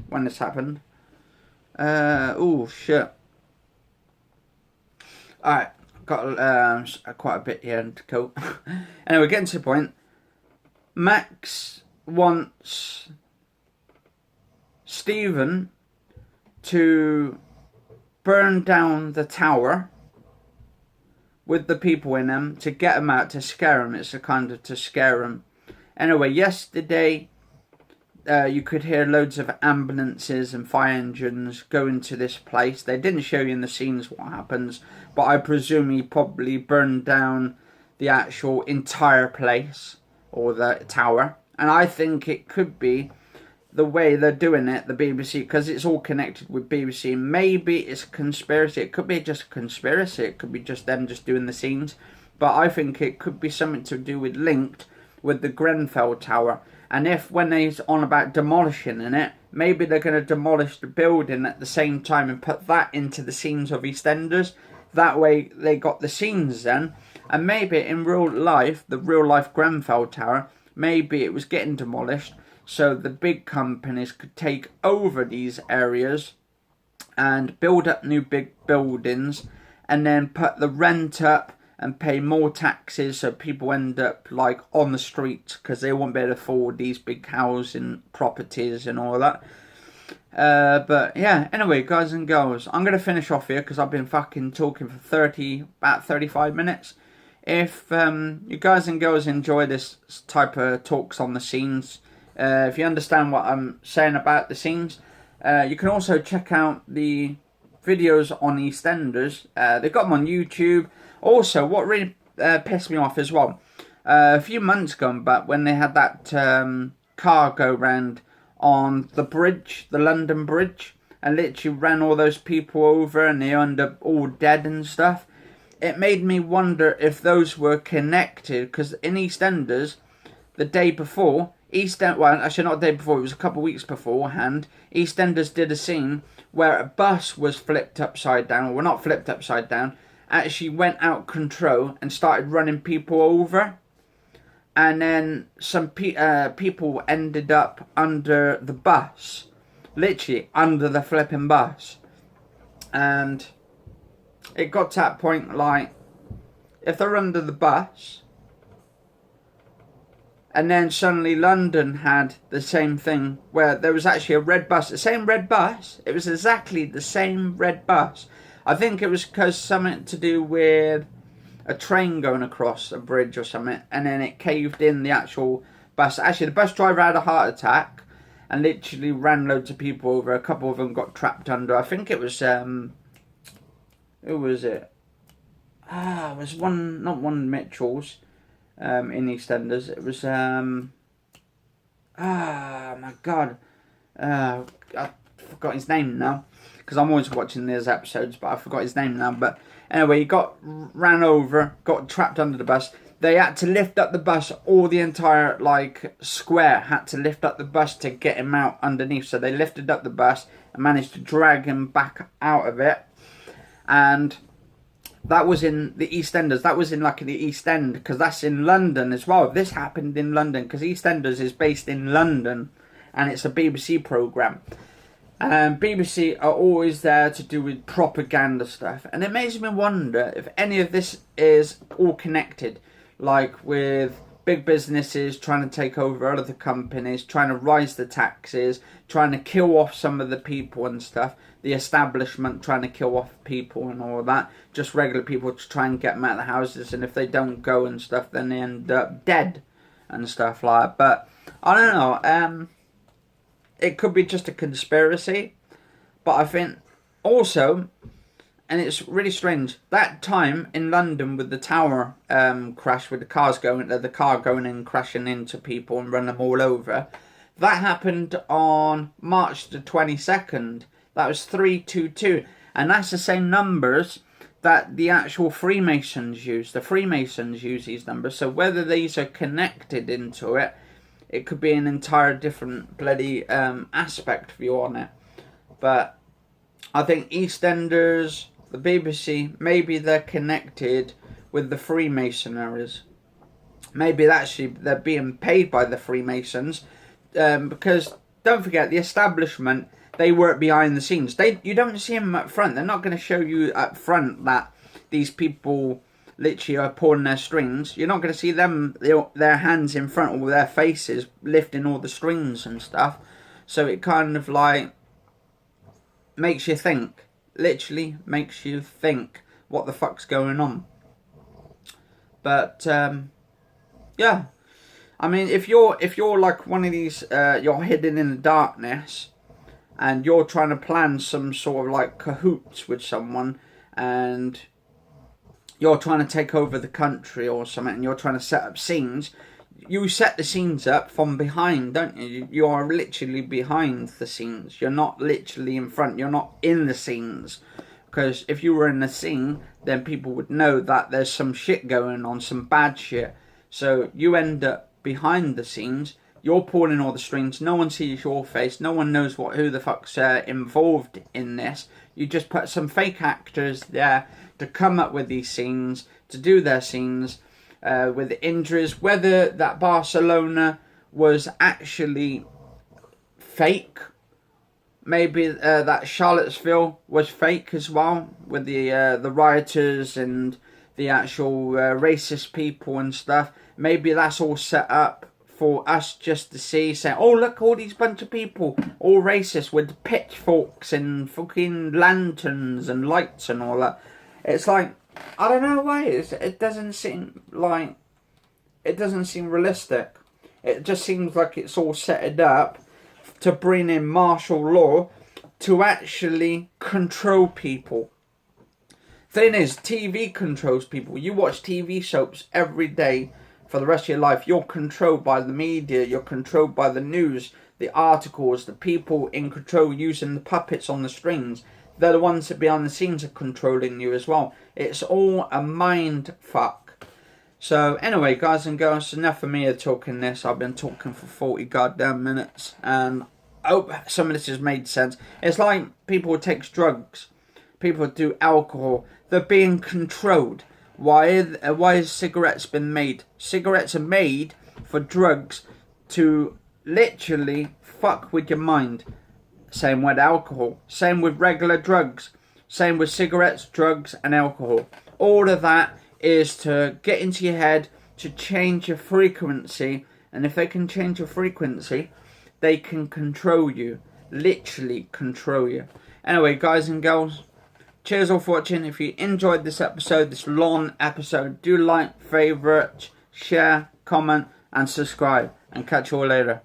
when this happened. Oh shit. Alright, got quite a bit here to go. Anyway, getting to the point. Max wants Stephen to burn down the tower with the people in them to get them out, to scare them. It's a kind of to scare them. Anyway, yesterday you could hear loads of ambulances and fire engines go into this place. They didn't show you in the scenes what happens, but I presume he probably burned down the actual entire place, or the tower. And I think it could be the way they're doing it, the BBC, because it's all connected with BBC. Maybe it's a conspiracy. It could be just a conspiracy. It could be just them just doing the scenes. But I think it could be something to do with, linked with the Grenfell tower. And if, when they're on about demolishing in it, maybe they're going to demolish the building at the same time and put that into the scenes of Eastenders. That way they got the scenes then. And maybe in real life, the real life Grenfell tower, maybe it was getting demolished, so the big companies could take over these areas and build up new big buildings, and then put the rent up and pay more taxes, so people end up like on the streets because they won't be able to afford these big housing properties and all that. But yeah, anyway, guys and girls, I'm going to finish off here because I've been fucking talking for about 35 minutes. If you guys and girls enjoy this type of talks on the scenes, if you understand what I'm saying about the scenes, you can also check out the videos on Eastenders. They've got them on YouTube. Also, what really pissed me off as well, a few months gone back when they had that car go round on the bridge, the London Bridge, and literally ran all those people over and they end up all dead and stuff. It made me wonder if those were connected, because in Eastenders, the day before, well, actually not the day before, it was a couple of weeks beforehand, Eastenders did a scene where a bus was flipped upside down, or well, not flipped upside down, actually went out control and started running people over. And then some people ended up under the bus, literally under the flipping bus. And it got to that point, like, if they're under the bus, and then suddenly London had the same thing, where there was actually a red bus, the same red bus, it was exactly the same red bus. I think it was because something to do with a train going across a bridge or something, and then it caved in the actual bus. Actually, the bus driver had a heart attack, and literally ran loads of people over. A couple of them got trapped under, I think it was, who was it? It was not one Mitchell's in EastEnders. It was, my God. I forgot his name now, because I'm always watching these episodes, but I forgot his name now. But anyway, he ran over, got trapped under the bus. They had to lift up the bus, all the entire, like, square had to lift up the bus to get him out underneath. So they lifted up the bus and managed to drag him back out of it. And that was in the Eastenders. That was in like the East End, because that's in London as well. This happened in London, because Eastenders is based in London, and it's a BBC programme. BBC are always there to do with propaganda stuff, and it makes me wonder if any of this is all connected, like with big businesses trying to take over other companies, trying to rise the taxes, trying to kill off some of the people and stuff, the establishment trying to kill off people and all that, just regular people to try and get them out of the houses, and if they don't go and stuff, then they end up dead and stuff like that. But I don't know, it could be just a conspiracy, but I think also, and it's really strange, that time in London with the tower crash, with the car going in, crashing into people and running them all over, that happened on March the 22nd. That was 322, and that's the same numbers that the actual Freemasons use. The Freemasons use these numbers, so whether these are connected into it, it could be an entire different bloody aspect view on it. But I think EastEnders, the BBC, maybe they're connected with the Freemasonries. Maybe actually they're being paid by the Freemasons, because don't forget, the establishment, they work behind the scenes. You don't see them up front. They're not going to show you up front that these people literally are pulling their strings. You're not going to see them, their hands in front or their faces lifting all the strings and stuff. So it kind of like makes you think. Literally makes you think what the fuck's going on. But yeah, I mean, if you're like one of these, you're hidden in the darkness, and you're trying to plan some sort of like cahoots with someone, and you're trying to take over the country or something, and you're trying to set up scenes. You set the scenes up from behind, don't you? You are literally behind the scenes. You're not literally in front. You're not in the scenes. Because if you were in the scene, then people would know that there's some shit going on, some bad shit. So you end up behind the scenes. You're pulling all the strings. No one sees your face. No one knows who the fuck's involved in this. You just put some fake actors there to come up with these scenes, to do their scenes. With the injuries, whether that Barcelona was actually fake, maybe that Charlottesville was fake as well, with the rioters and the actual racist people and stuff. Maybe that's all set up for us just to see, say, oh look, all these bunch of people, all racist with pitchforks and fucking lanterns and lights and all that. It's like, I don't know why it doesn't seem like, it doesn't seem realistic. It just seems like it's all set up to bring in martial law to actually control people. Thing is, TV controls people. You watch TV soaps every day for the rest of your life. You're controlled by the media. You're controlled by the news, the articles, the people in control using the puppets on the strings. They're the ones that behind the scenes are controlling you as well. It's all a mind fuck. So anyway, guys and girls, enough of me talking this. I've been talking for 40 goddamn minutes, and I hope some of this has made sense. It's like people who take drugs, people who do alcohol. They're being controlled. Why has cigarettes been made? Cigarettes are made for drugs to literally fuck with your mind. Same with alcohol. Same with regular drugs. Same with cigarettes, drugs and alcohol. All of that is to get into your head, to change your frequency. And if they can change your frequency, they can control you. Literally control you. Anyway, guys and girls, cheers all for watching. If you enjoyed this episode, this long episode, do like, favourite, share, comment and subscribe. And catch you all later.